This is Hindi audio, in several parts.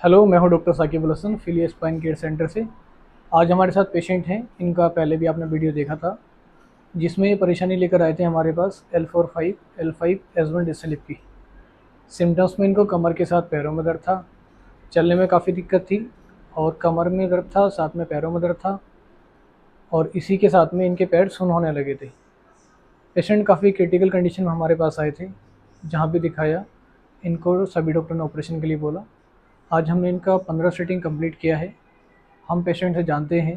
हेलो, मैं हूं doctor Saqib ul Hasan, Philia spine care centre से। आज हमारे साथ पेशेंट हैं, इनका पहले भी आपने वीडियो देखा था, जिसमें ये परेशानी लेकर आए थे हमारे पास L4-5 L5 S1 डिस्क की। सिम्टम्स में इनको कमर के साथ पैरों में दर्द था, चलने में काफ़ी दिक्कत थी और कमर में दर्द था, साथ में पैरों में दर्द था और इसी के साथ में इनके पैर सुन्न होने लगे थे। पेशेंट काफ़ी क्रिटिकल कंडीशन में हमारे पास आए थे, जहाँ भी दिखाया इनको सभी डॉक्टर ने ऑपरेशन के लिए बोला। आज हमने इनका 15 सीटिंग कंप्लीट किया है। हम पेशेंट से जानते हैं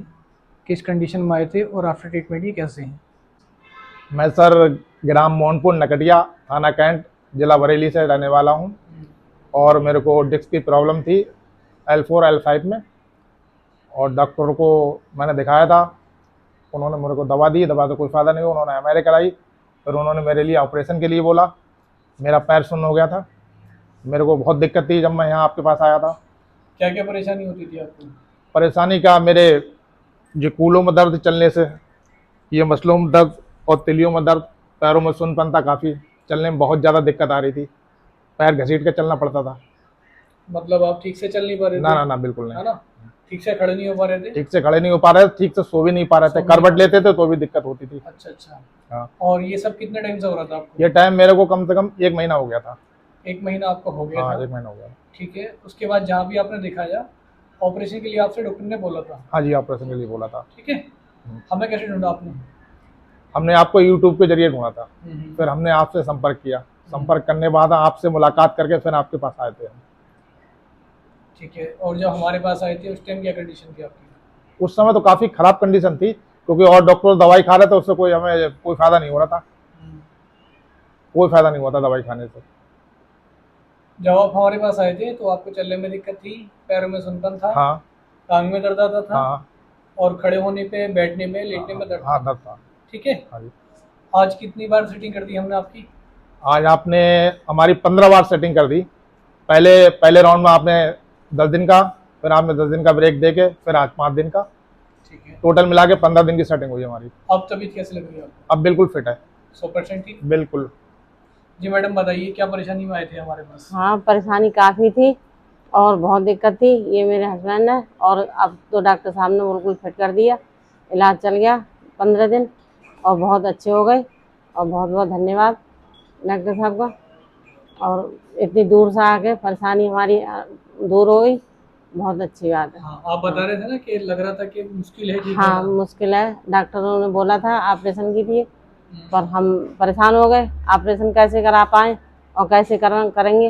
किस कंडीशन में आए थे और आफ्टर ट्रीटमेंट ये कैसे हैं। मैं सर ग्राम मोहनपुर नकटिया, थाना कैंट, जिला बरेली से रहने वाला हूं। और मेरे को डिस्क की प्रॉब्लम थी L4 L5 में, और डॉक्टर को मैंने दिखाया था। उन्होंने मेरे को दवा दी, दवा से कोई फ़ायदा नहीं हुआ। उन्होंने MRI कराई, फिर उन्होंने मेरे लिए ऑपरेशन के लिए बोला। मेरा पैर सुन्न हो गया था। मेरे को बहुत दिक्कत थी जब मैं यहाँ आपके पास आया था। क्या क्या परेशानी होती थी आपको? परेशानी का, मेरे जो कूलों में दर्द चलने से, ये मसलों में दर्द और तिलियों में दर्द, पैरों में सुन्नपन था काफ़ी, चलने में बहुत ज़्यादा दिक्कत आ रही थी। पैर घसीट के चलना पड़ता था। मतलब आप ठीक से चल नहीं पा रहे थे? ना ना ना, बिल्कुल है नहीं। ना? ठीक से खड़े नहीं हो पा रहे थे? ठीक से खड़े नहीं हो पा रहे थे, ठीक से सो भी नहीं पा रहे थे। करवट लेते थे तो भी दिक्कत होती थी। अच्छा अच्छा। हाँ। और ये सब कितने टाइम से हो रहा था आपको? ये टाइम मेरे को कम से कम 1 महीना हो गया था। 1 महीना आपको हो गया हाँ, था? 1 महीना हो गया। ठीक है। उसके बाद जहाँ भी आपने दिखाया, ऑपरेशन के लिए आपसे डॉक्टर ने बोला था? हाँ जी, ऑपरेशन के लिए बोला था। ठीक है। हमें कैसे ढूंढा आपने? हमने आपको यूट्यूब के जरिए ढूंढा था, हम्म। फिर हमने आपसे संपर्क किया। संपर्क करने के बाद आपसे मुलाकात करके फिर आपके पास आए थे हम। ठीक है। और जब हमारे पास आए थे उस टाइम क्या कंडीशन थी आपकी? उस समय तो काफ़ी ख़राब कंडीशन थी, क्योंकि और डॉक्टर दवाई खा रहे थे, उससे हमें कोई फ़ायदा नहीं हो रहा था। कोई फ़ायदा नहीं हुआ था दवाई खाने से। जब आप हमारे पास आए थे तो आपको चलने में दिक्कत थी, पैरों में सुनपन था, हाँ टांग में दर्द आता था हाँ और खड़े होने पे, बैठने में, लेटने में दर्द हाँ, था। दर्द था। ठीक है। हाँ जी। आज कितनी बार सीटिंग कर दी हमने आपकी? आज आपने हमारी 15 बार सेटिंग कर दी। पहले पहले राउंड में आपने 10 दिन का, फिर आपने 10 दिन का ब्रेक दे के, फिर आज 5 दिन का, ठीक है। टोटल मिला के 15 दिन की सेटिंग हुई हमारी। अब तबीयत कैसे लग रही है आपको? अब बिल्कुल फिट है। 100% ठीक? बिल्कुल। जी मैडम, बताइए क्या परेशानी में आए थे हमारे पास? हाँ, परेशानी काफ़ी थी और बहुत दिक्कत थी। ये मेरे हस्बैंड है और अब तो डॉक्टर साहब ने बिल्कुल फिट कर दिया। इलाज चल गया 15 दिन और बहुत अच्छे हो गए। और बहुत बहुत धन्यवाद डॉक्टर साहब का। और इतनी दूर से आके परेशानी हमारी दूर हो गई, बहुत अच्छी बात है। हाँ, आप बता रहे थे ना कि लग रहा था कि मुश्किल है ठीक हाँ, होना। मुश्किल है। डॉक्टरों ने बोला था ऑपरेशन के लिए, पर हम परेशान हो गए, ऑपरेशन कैसे करा पाएँ और कैसे करेंगे।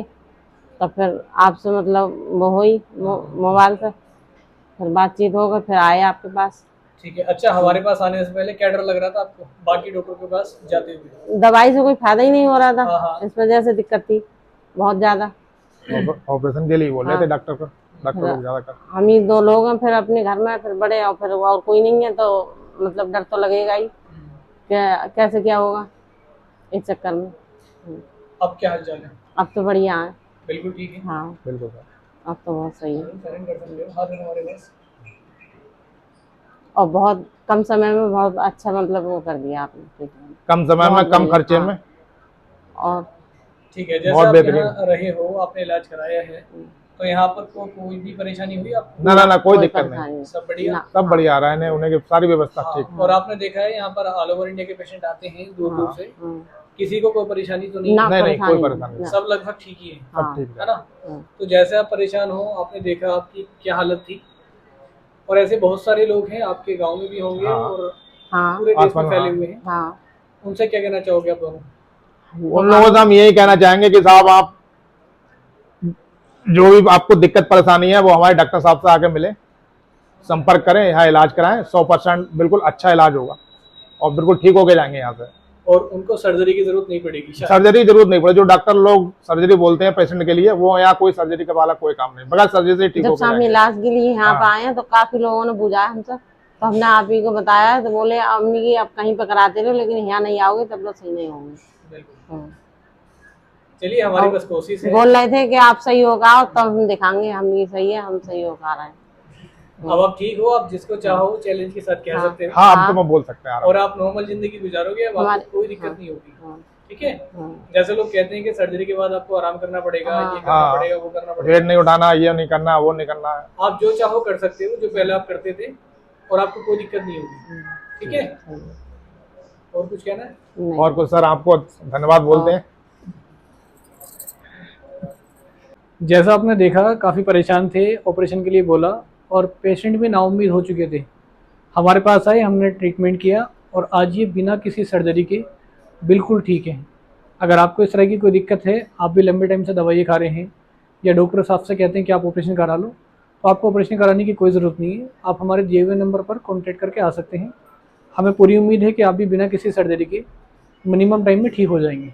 तो फिर आपसे मतलब वो हुई मोबाइल से, फिर बातचीत हो गई, फिर आए आपके पास। ठीक है। अच्छा, हमारे पास आने से पहले क्या डर लग रहा था आपको बाकी डॉक्टर के पास जाते हुए? दवाई से कोई फायदा ही नहीं हो रहा हाँ था, हाँ। इस वजह से दिक्कत थी बहुत ज़्यादा। ऑपरेशन के लिए बोल रहे थे हाँ। डॉक्टर को, डॉक्टर को ज़्यादा कर। हम ही 2 लोग हैं फिर अपने घर में, फिर बड़े और फिर और कोई नहीं है, तो मतलब डर तो लगेगा ही कि कैसे क्या होगा इस चक्कर में। अब क्या हाल चाल है? अब तो बढ़िया है। बिल्कुल ठीक है। हाँ, बिल्कुल सर। अब तो बहुत सही है साइन कर सकते हो, हाथ में हमारे पास। और बहुत कम समय में बहुत अच्छा मतलब वो कर दिया आपने ट्रीटमेंट। कम समय में, बहुत कम बढ़िया, खर्चे हाँ। में। और ठीक है। जैसे बहुत आप बेहतरीन। यहाँ रहे हो, आपने इलाज कराया है, तो यहाँ पर कोई भी परेशानी हुई आपको? ना ना ना, कोई दिक्कत परेशानी नहीं। सब बढ़िया? ना। सब बढ़िया रहा है, उन्हें की सारी व्यवस्था हाँ। ठीक। और आपने देखा है यहाँ पर ऑल ओवर इंडिया के पेशेंट आते हैं दूर दूर से, किसी को कोई परेशानी तो नहीं ना, है? नहीं नहीं, कोई परेशानी परेशानी नहीं। ना। सब लगभग ठीक ही है? सब हाँ, ठीक है है। ना? तो जैसे आप परेशान हो, आपने देखा आपकी क्या हालत थी, और ऐसे बहुत सारे लोग हैं आपके गांव में भी होंगे हाँ। और हाँ, पूरे देश में आसपास, फैले हाँ। हुए हैं। हाँ। उनसे क्या कहना चाहोगे आप दोनों? उन लोगों से हम यही कहना चाहेंगे कि साहब, आप जो भी आपको दिक्कत परेशानी है वो हमारे डॉक्टर साहब से आके मिले, संपर्क करें, यहाँ इलाज कराएं। 100% बिल्कुल अच्छा इलाज होगा और बिल्कुल ठीक होके जाएंगे यहाँ से। और उनको सर्जरी की जरूरत नहीं पड़ेगी शायद? सर्जरी की जरूरत नहीं पड़े। जो डॉक्टर लोग सर्जरी बोलते हैं पेशेंट के लिए, वो यहाँ कोई सर्जरी का वाला कोई काम नहीं, बगैर सर्जरी से ठीक जब होके हम जाएंगे। इलाज के लिए यहाँ हाँ। पे आए हैं तो काफी लोगों ने पूछा है हमसे, तो हमने आप ही को बताया, तो बोले अम्मी की आप कहीं पे कराते रहो, लेकिन यहाँ नहीं आओगे तब तक सही नहीं होंगे। बिल्कुल। चलिए, हमारी बस कोशिश है। बोल रहे थे कि आप सही होगा तब हम दिखाएंगे हम ये सही है, हम सही होगा रहे हैं। अब आप ठीक हो, आप जिसको चाहो चैलेंज के साथ कह हाँ। सकते हो। हाँ, अब तो मैं बोल सकते हैं। और आप नॉर्मल जिंदगी गुजारोगे, अब आपको हमारे- कोई दिक्कत हाँ। नहीं होगी। हाँ। ठीक है। हाँ। जैसे लोग कहते हैं कि सर्जरी के बाद आपको आराम करना पड़ेगा, हाँ। ये करना हाँ। पड़ेगा, वो करना पड़ेगा। वेट नहीं उठाना, ये नहीं करना, वो नहीं करना है। आप जो चाहो कर सकते हो, जो पहले आप करते थे, और आपको कोई दिक्कत नहीं होगी। ठीक है। और कुछ कहना है? नहीं। और कुछ सर आपको धन्यवाद बोलते हैं। जैसा आपने देखा, काफ़ी परेशान थे, ऑपरेशन के लिए बोला, और पेशेंट भी नाउम्मीद हो चुके थे। हमारे पास आए, हमने ट्रीटमेंट किया, और आज ये बिना किसी सर्जरी के बिल्कुल ठीक है। अगर आपको इस तरह की कोई दिक्कत है, आप भी लंबे टाइम से दवाइयाँ खा रहे हैं, या डॉक्टर साहब से कहते हैं कि आप ऑपरेशन करा लो, तो आपको ऑपरेशन कराने की कोई ज़रूरत नहीं है। आप हमारे दिए हुए नंबर पर कॉन्टैक्ट करके आ सकते हैं। हमें पूरी उम्मीद है कि आप भी बिना किसी सर्जरी के मिनिमम टाइम में ठीक हो जाएंगे।